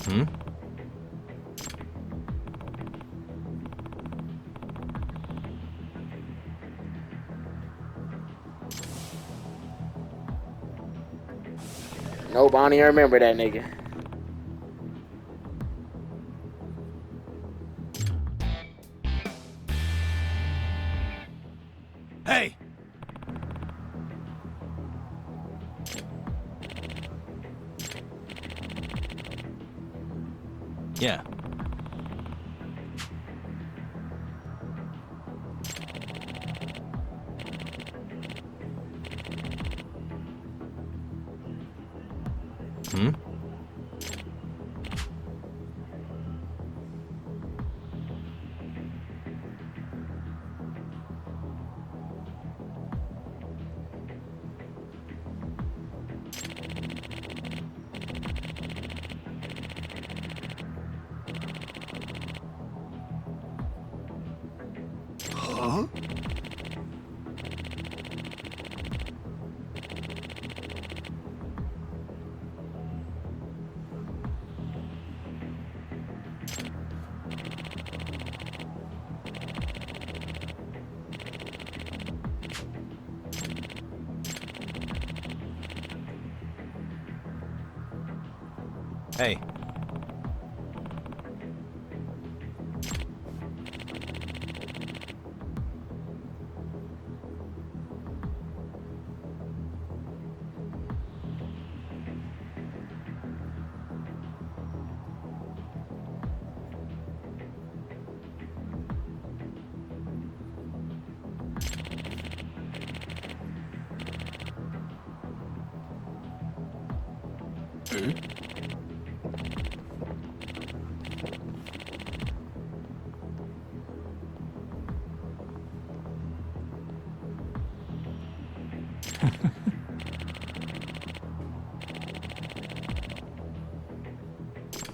Hmm? Nope, I don't even remember that nigga. Hey! Yeah. Hmm? Huh? Hey.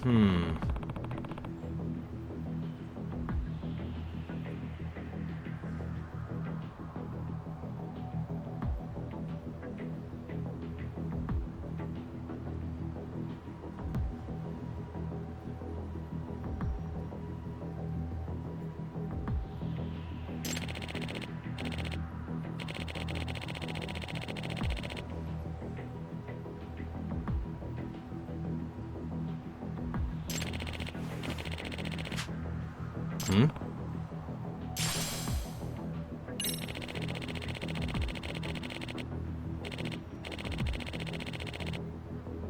Hmm. Hmm?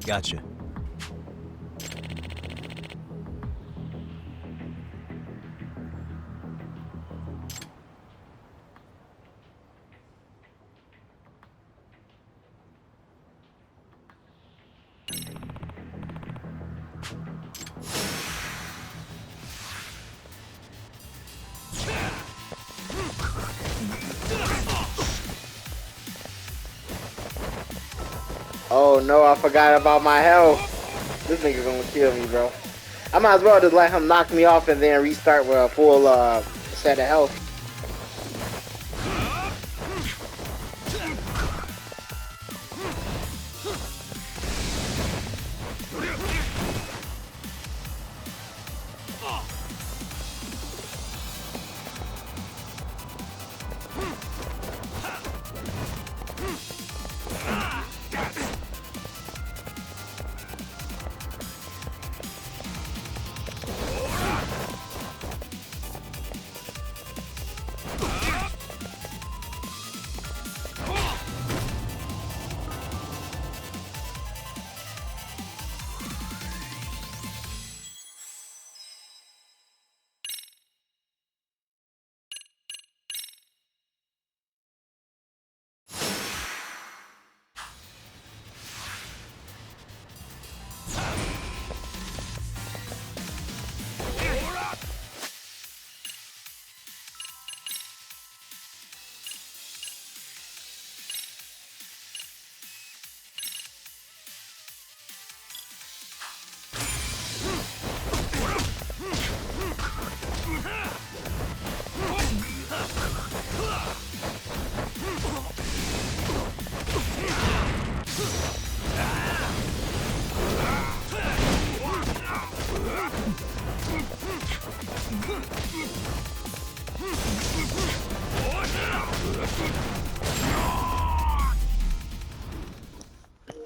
Gotcha. Oh no, I forgot about my health. This nigga gonna kill me, bro. I might as well just let him knock me off and then restart with a full set of health.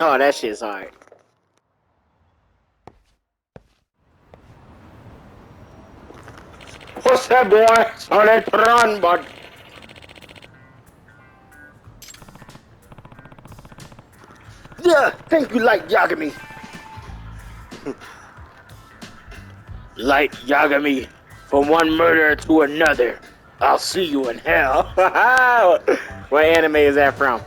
Oh, that shit's hard. What's that, boy? On that run, bud. Yeah, thank you, Light Yagami. Light Yagami, from one murder to another. I'll see you in hell. What anime is that from?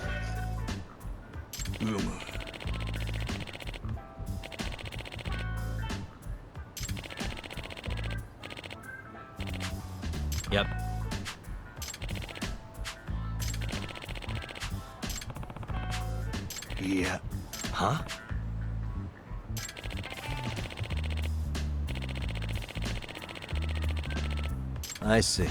Yep. Yeah. Huh? I see.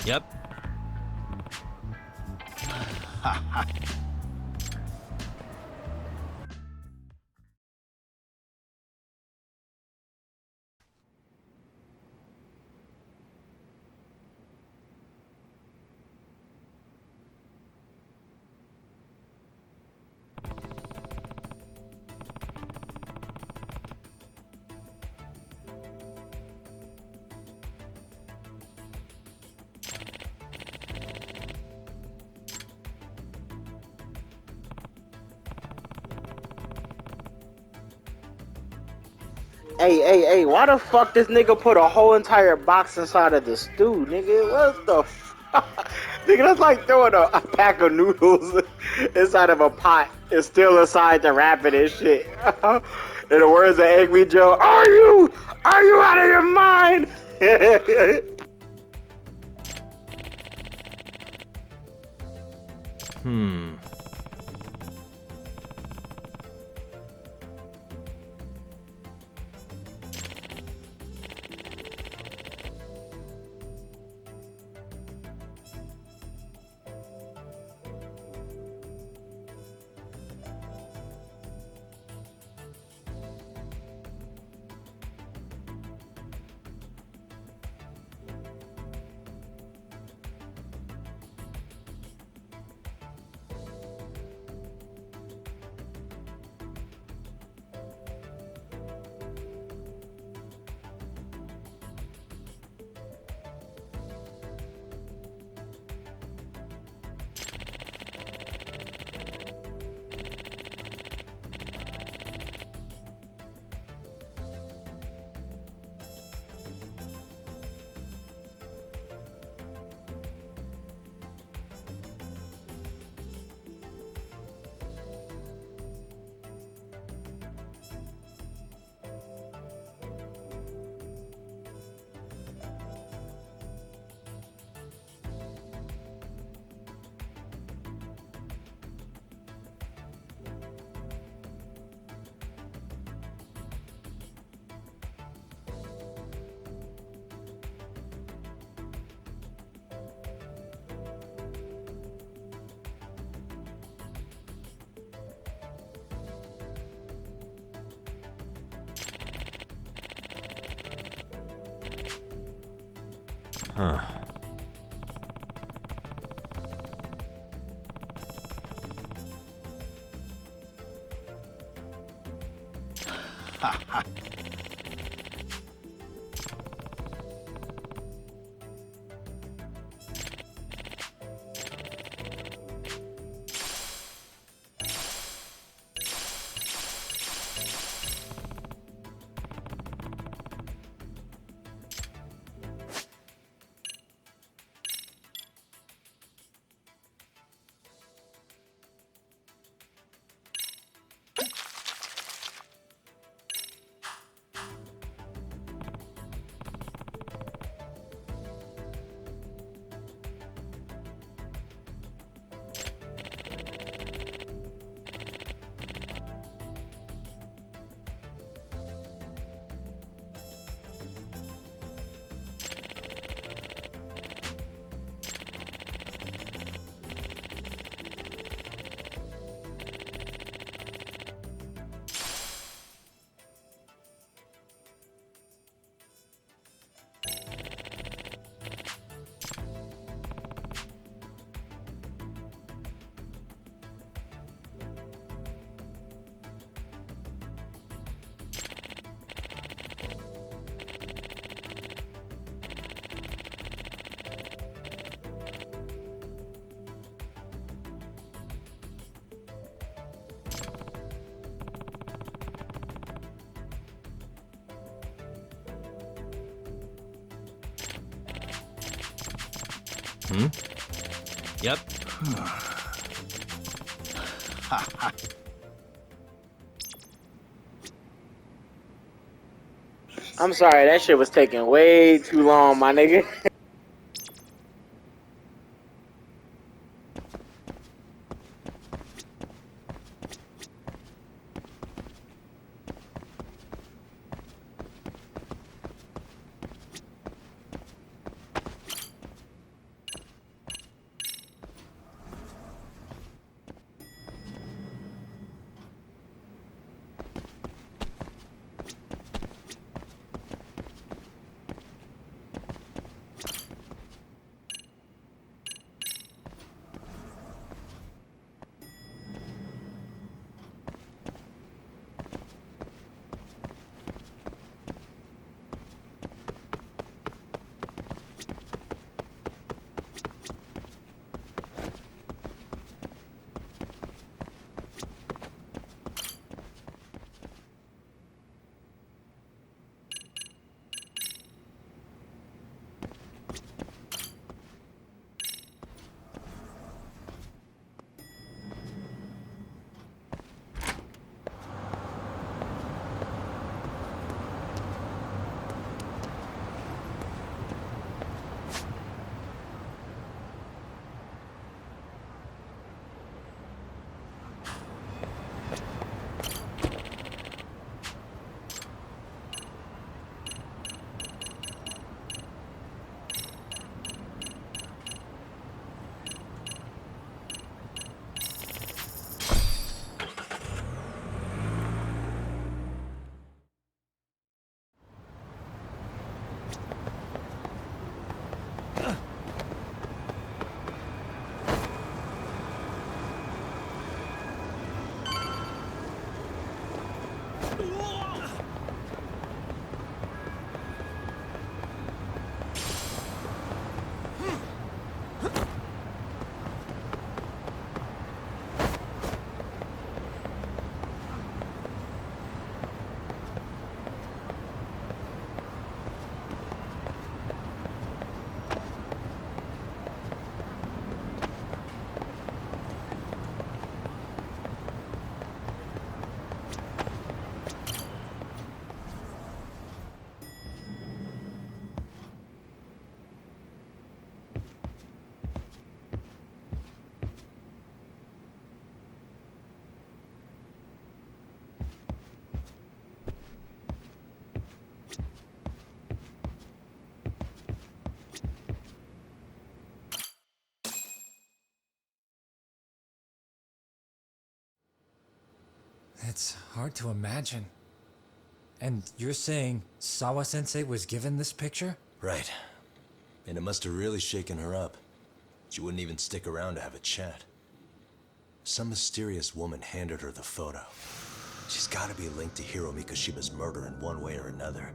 Yep. Hey, why the fuck this nigga put a whole entire box inside of the stew, nigga? What the fuck? Nigga, that's like throwing a pack of noodles inside of a pot and still inside the wrapping and shit. In the words of Angry Joe, are you out of your mind? Hmm. Huh. Yep. I'm sorry, that shit was taking way too long, my nigga. It's hard to imagine. And you're saying Sawa-sensei was given this picture? Right. And it must have really shaken her up. She wouldn't even stick around to have a chat. Some mysterious woman handed her the photo. She's gotta be linked to Hiro Mikoshiba's murder in one way or another.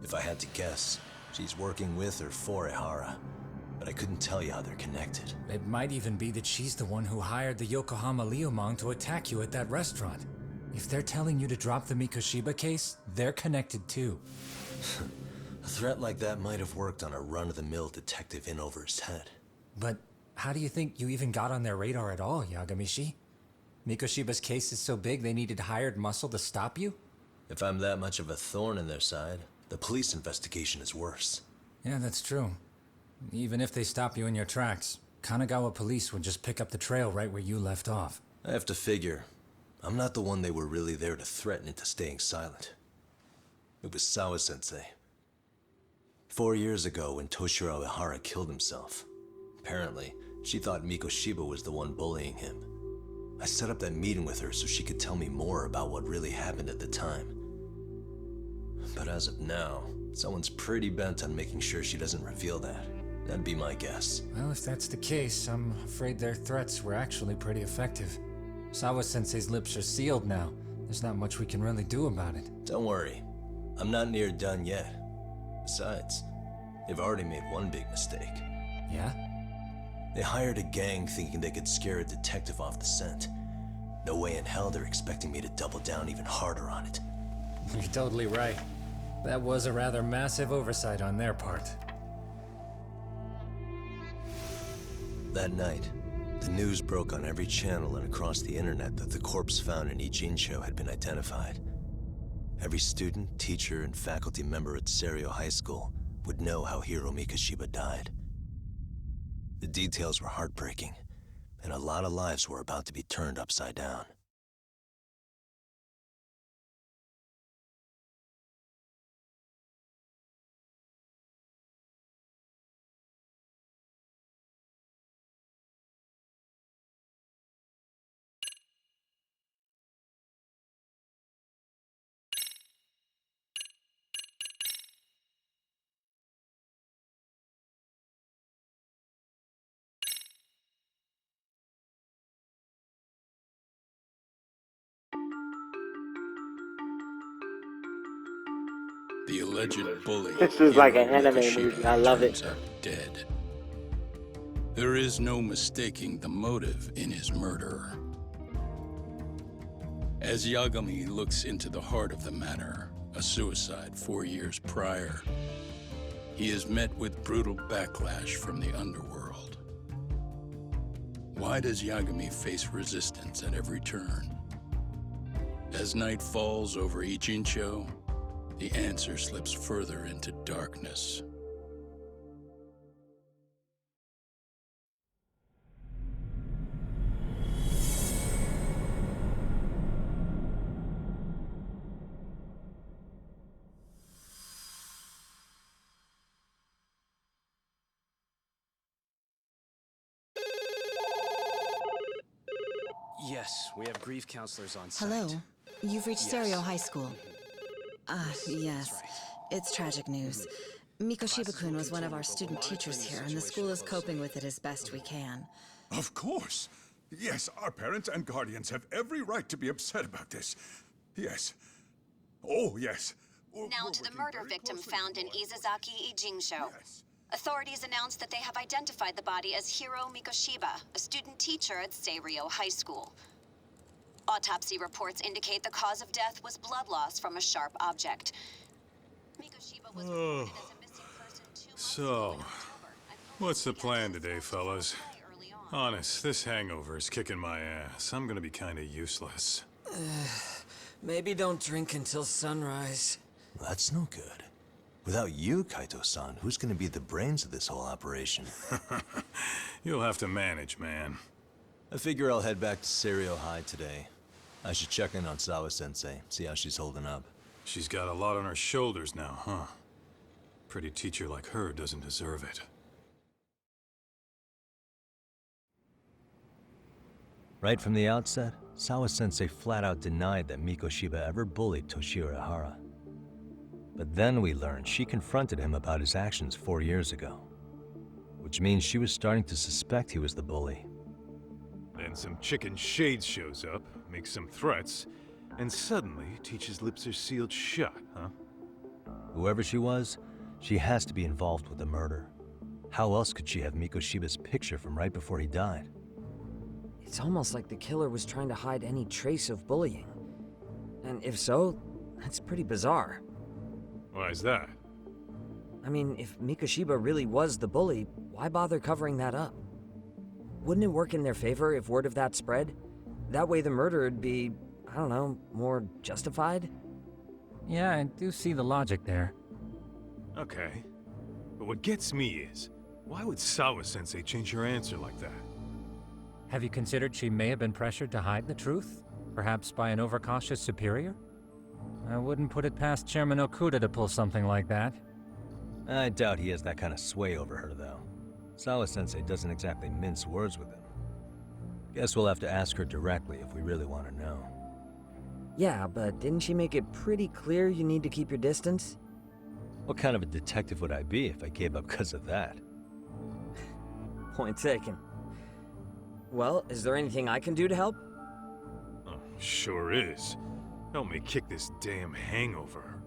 If I had to guess, she's working with or for Ehara. But I couldn't tell you how they're connected. It might even be that she's the one who hired the Yokohama Liumang to attack you at that restaurant. If they're telling you to drop the Mikoshiba case, they're connected too. A threat like that might have worked on a run-of-the-mill detective in over his head. But how do you think you even got on their radar at all, Yagamishi? Mikoshiba's case is so big they needed hired muscle to stop you? If I'm that much of a thorn in their side, the police investigation is worse. Yeah, that's true. Even if they stop you in your tracks, Kanagawa police would just pick up the trail right where you left off. I have to figure, I'm not the one they were really there to threaten into staying silent. It was Sawa-sensei. 4 years ago when Toshiro Ehara killed himself, apparently, she thought Mikoshiba was the one bullying him. I set up that meeting with her so she could tell me more about what really happened at the time. But as of now, someone's pretty bent on making sure she doesn't reveal that. That'd be my guess. Well, if that's the case, I'm afraid their threats were actually pretty effective. Sawa-sensei's lips are sealed now. There's not much we can really do about it. Don't worry. I'm not near done yet. Besides, they've already made one big mistake. Yeah? They hired a gang thinking they could scare a detective off the scent. No way in hell they're expecting me to double down even harder on it. You're totally right. That was a rather massive oversight on their part. That night, the news broke on every channel and across the internet that the corpse found in Ijincho had been identified. Every student, teacher, and faculty member at Serio High School would know how Hiro Mikoshiba died. The details were heartbreaking, and a lot of lives were about to be turned upside down. The alleged bully, This is like an Hiro anime Mikoshiba, movie. I love it. turns up dead. There is no mistaking the motive in his murder. As Yagami looks into the heart of the matter, a suicide 4 years prior, he is met with brutal backlash from the underworld. Why does Yagami face resistance at every turn? As night falls over Ijincho, the answer slips further into darkness. Yes, we have grief counselors on site. Hello. You've reached Yes. Serio High School. Yes. That's right. It's tragic news. Mikoshiba-kun was one of our student teachers here, and the school is coping with it as best we can. Of course. Yes, our parents and guardians have every right to be upset about this. Yes. Oh, yes. Now We're to the working murder very victim closely found in with Izazaki Ijincho. Yes. Authorities announced that they have identified the body as Hiro Mikoshiba, a student teacher at Serio High School. Autopsy reports indicate the cause of death was blood loss from a sharp object. Mikoshiba was reported as a missing person 2 months So, ago in October, and what's the police plan began today, to fellas? very early on. Honest, this hangover is kicking my ass. I'm gonna be kinda useless. Maybe don't drink until sunrise. That's no good. Without you, Kaito-san, who's gonna be the brains of this whole operation? You'll have to manage, man. I figure I'll head back to Serio High today. I should check in on Sawa-sensei, see how she's holding up. She's got a lot on her shoulders now, huh? Pretty teacher like her doesn't deserve it. Right from the outset, Sawa-sensei flat out denied that Mikoshiba ever bullied Toshiro Ihara. But then we learned she confronted him about his actions 4 years ago. Which means she was starting to suspect he was the bully. Then some chicken shades shows up, makes some threats, and suddenly teacher's lips are sealed shut, huh? Whoever she was, she has to be involved with the murder. How else could she have Mikoshiba's picture from right before he died? It's almost like the killer was trying to hide any trace of bullying. And if so, that's pretty bizarre. Why is that? I mean, if Mikoshiba really was the bully, why bother covering that up? Wouldn't it work in their favor if word of that spread? That way the murder would be, I don't know, more justified? Yeah, I do see the logic there. Okay. But what gets me is, why would Sawa-sensei change her answer like that? Have you considered she may have been pressured to hide the truth? Perhaps by an overcautious superior? I wouldn't put it past Chairman Okuda to pull something like that. I doubt he has that kind of sway over her, though. Sawa-sensei doesn't exactly mince words with him. Guess we'll have to ask her directly if we really want to know. Yeah, but didn't she make it pretty clear you need to keep your distance? What kind of a detective would I be if I gave up because of that? Point taken. Well, is there anything I can do to help? Oh, sure is. Help me kick this damn hangover.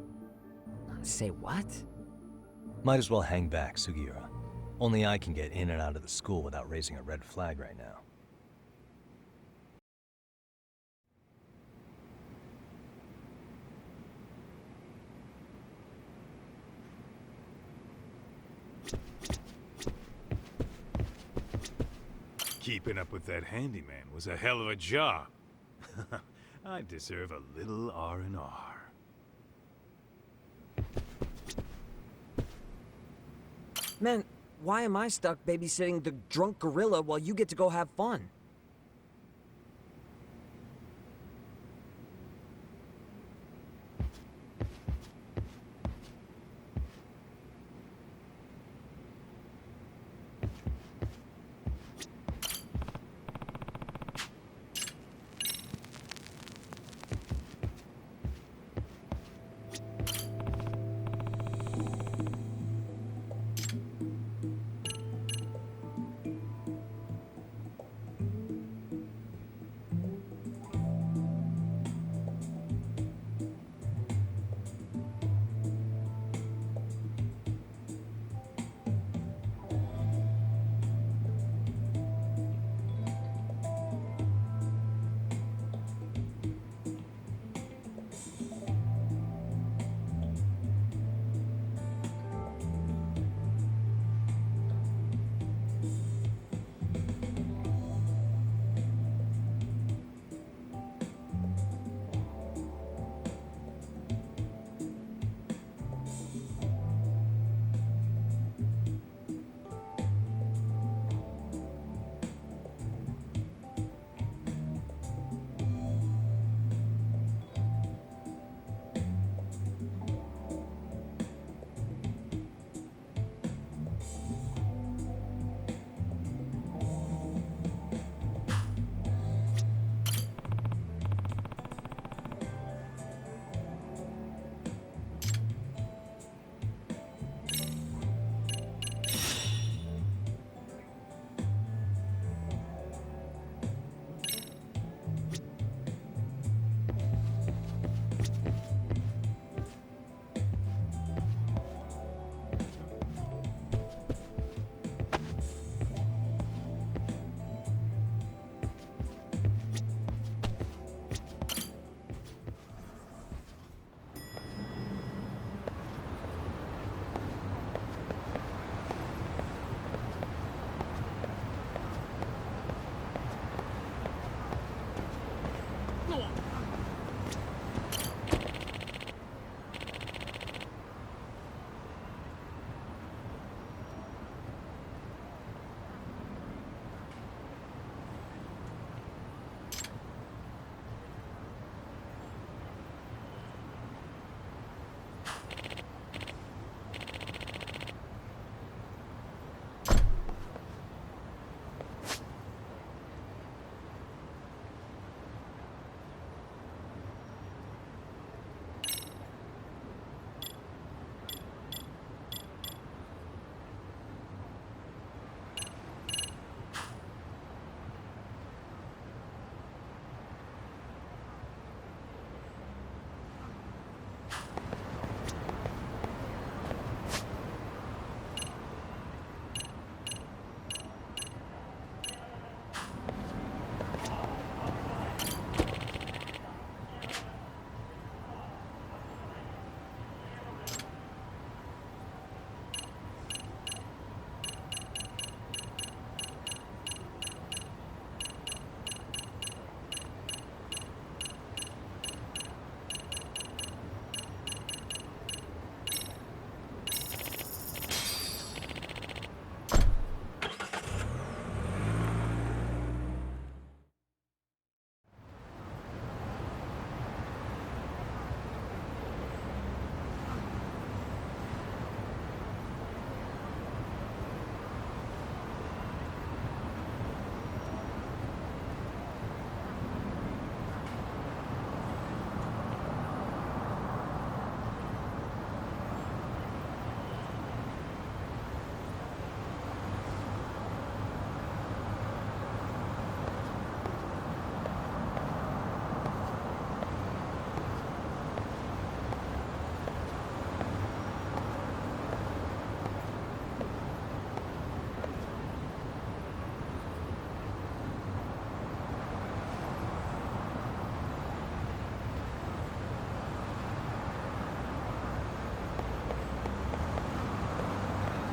Say what? Might as well hang back, Sugiura. Only I can get in and out of the school without raising a red flag right now. Keeping up with that handyman was a hell of a job. I deserve a little R&R. Man, why am I stuck babysitting the drunk gorilla while you get to go have fun?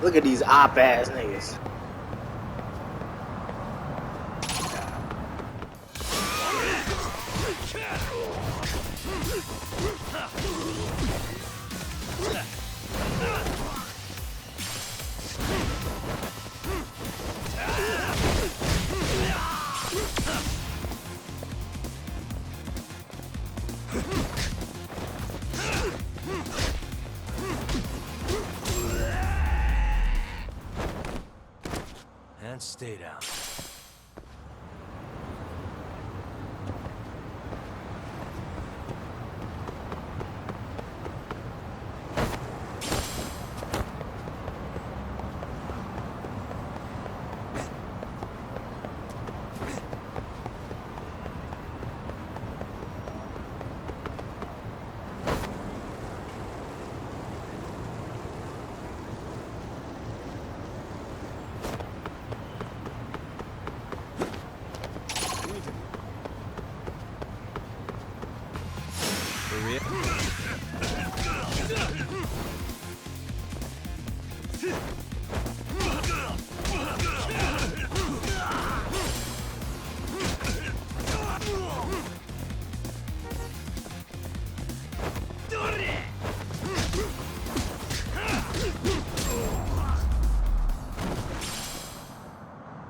Look at these op ass niggas. stay down.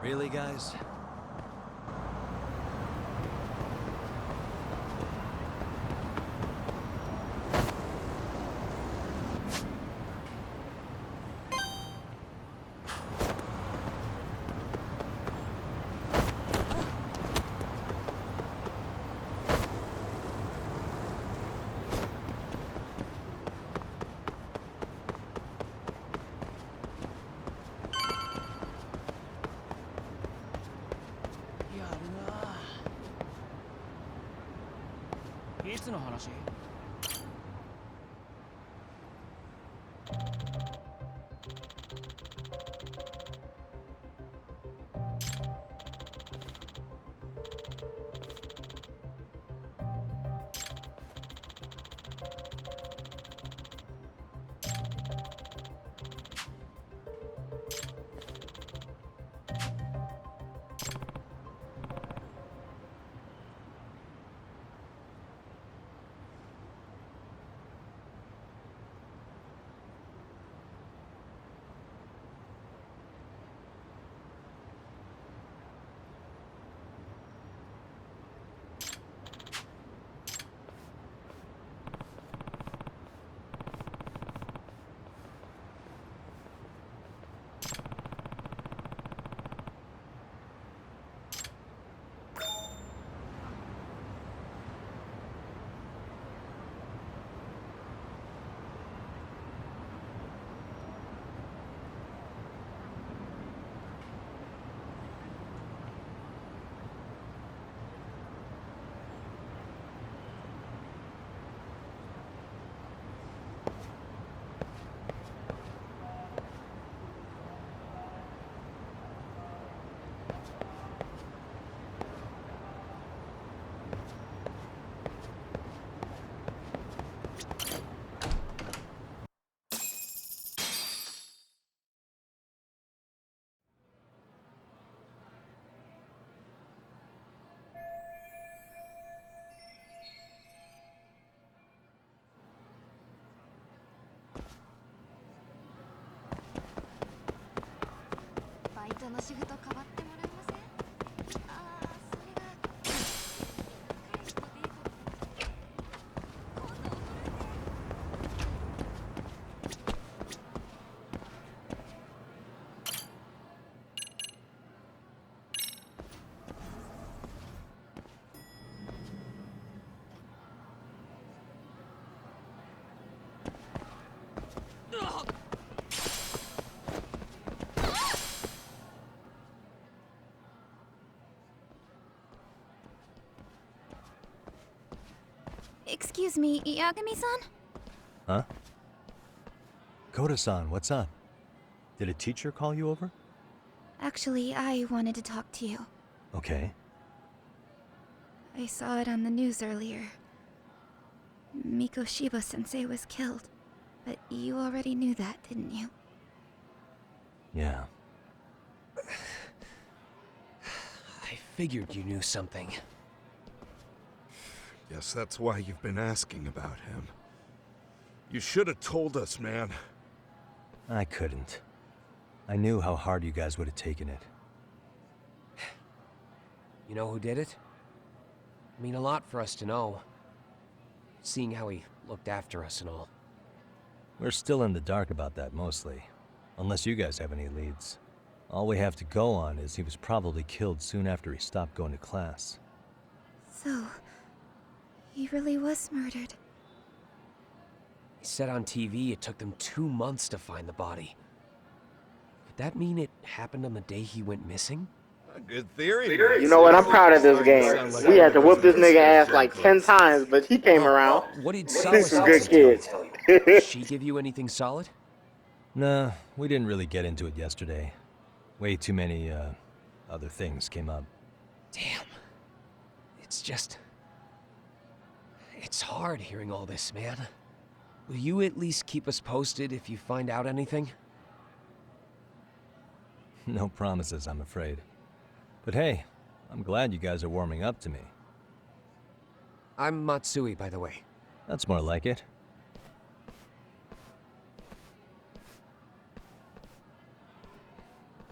Really, guys? Excuse me, Yagami-san? Huh? Koda-san, what's up? Did a teacher call you over? Actually, I wanted to talk to you. Okay. I saw it on the news earlier. Mikoshiba-sensei was killed. But you already knew that, didn't you? Yeah. I figured you knew something. Yes, that's why you've been asking about him. You should have told us, man. I couldn't. I knew how hard you guys would have taken it. You know who did it? I mean a lot for us to know. Seeing how he looked after us and all. We're still in the dark about that, mostly. Unless you guys have any leads. All we have to go on is he was probably killed soon after he stopped going to class. So, he really was murdered. He said on TV it took them 2 months to find the body. Could that mean it happened on the day he went missing? A good theory. You know what? I'm proud of this game. We had to whoop this nigga ass like 10 times, but he came around. What did He's Sawa some good tell you? kids. Did she give you anything solid? Nah, we didn't really get into it yesterday. Way too many, other things came up. Damn. It's just... It's hard hearing all this, man. Will you at least keep us posted if you find out anything? No promises, I'm afraid. But hey, I'm glad you guys are warming up to me. I'm Matsui, by the way. That's more like it.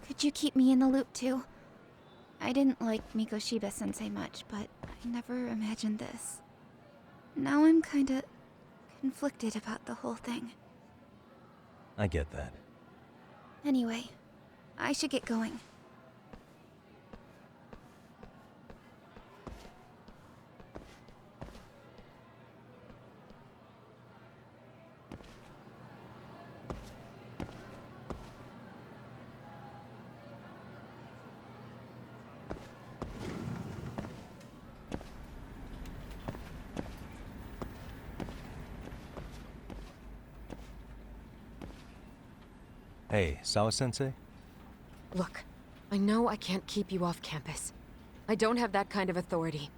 Could you keep me in the loop too? I didn't like Mikoshiba-sensei much, but I never imagined this. Now I'm kinda conflicted about the whole thing. I get that. Anyway, I should get going. Hey, Sawa-sensei? Look, I know I can't keep you off campus. I don't have that kind of authority.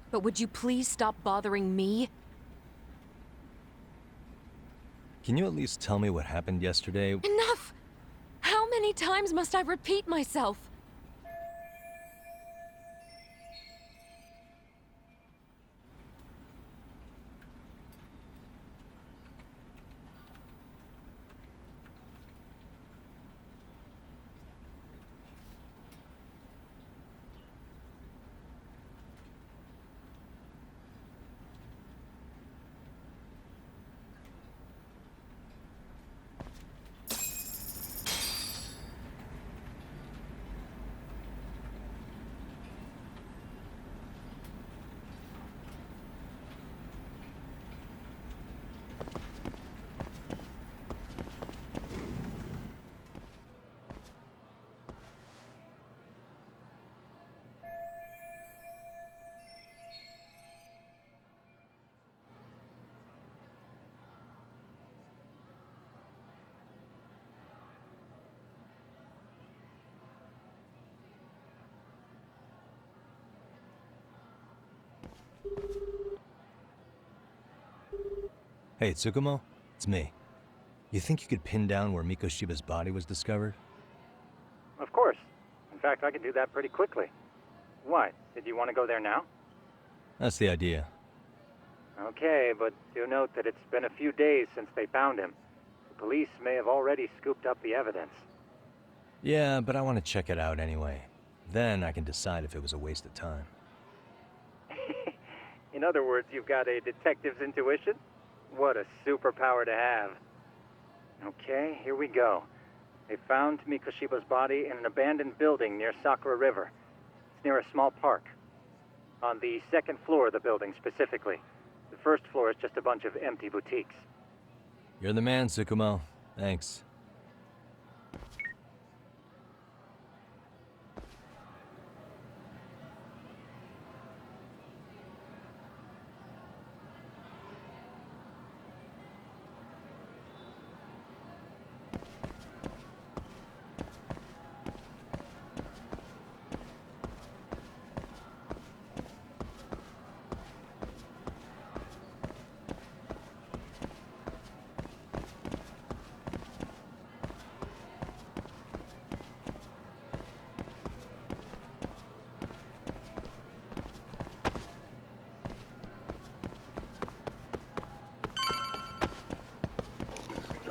But would you please stop bothering me? Can you at least tell me what happened yesterday? Enough! How many times must I repeat myself? Hey, Tsukumo? It's me. You think you could pin down where Mikoshiba's body was discovered? Of course. In fact, I could do that pretty quickly. Why? Did you want to go there now? That's the idea. Okay, but do note that it's been a few days since they found him. The police may have already scooped up the evidence. Yeah, but I want to check it out anyway. Then I can decide if it was a waste of time. In other words, you've got a detective's intuition? What a superpower to have. Okay, here we go. They found Mikoshiba's body in an abandoned building near Sakura River. It's near a small park. On the second floor of the building, specifically. The first floor is just a bunch of empty boutiques. You're the man, Tsukumo. Thanks.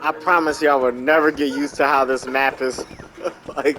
I promise y'all will never get used to how this map is. Like,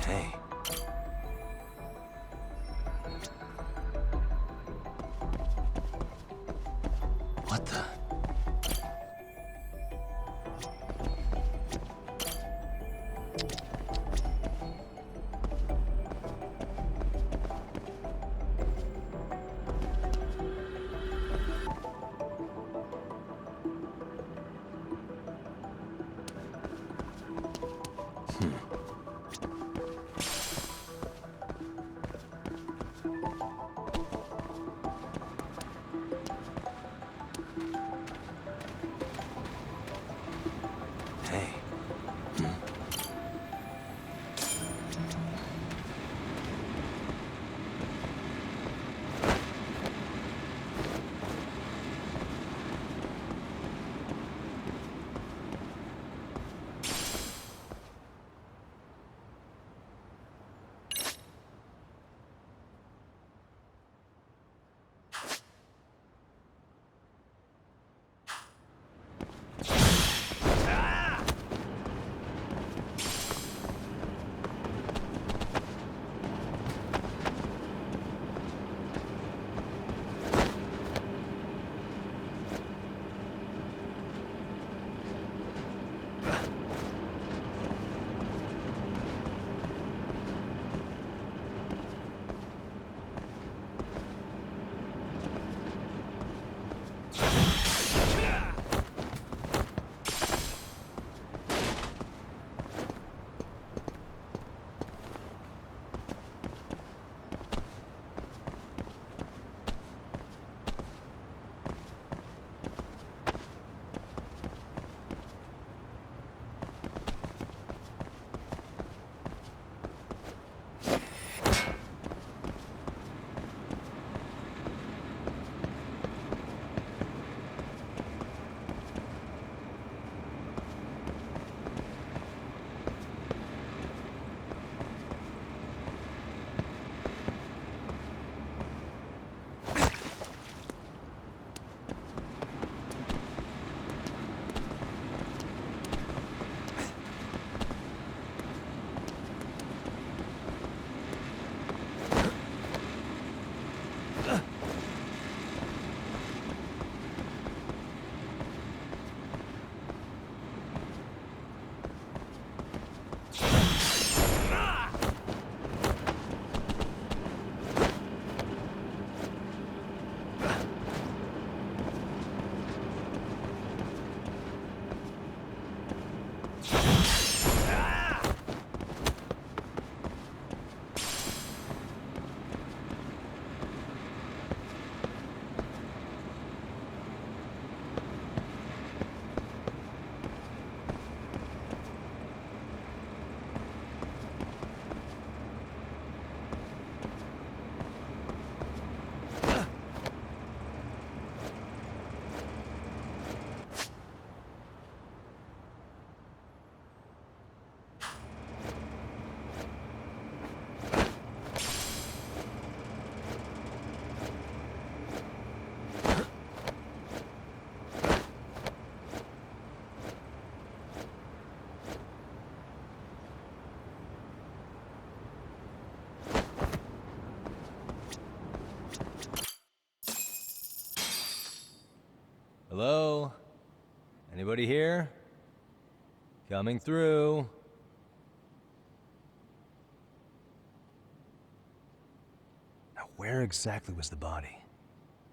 Hey. What the? Hey. Hello? Anybody here? Coming through. Now, where exactly was the body?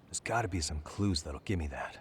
There's gotta be some clues that'll give me that.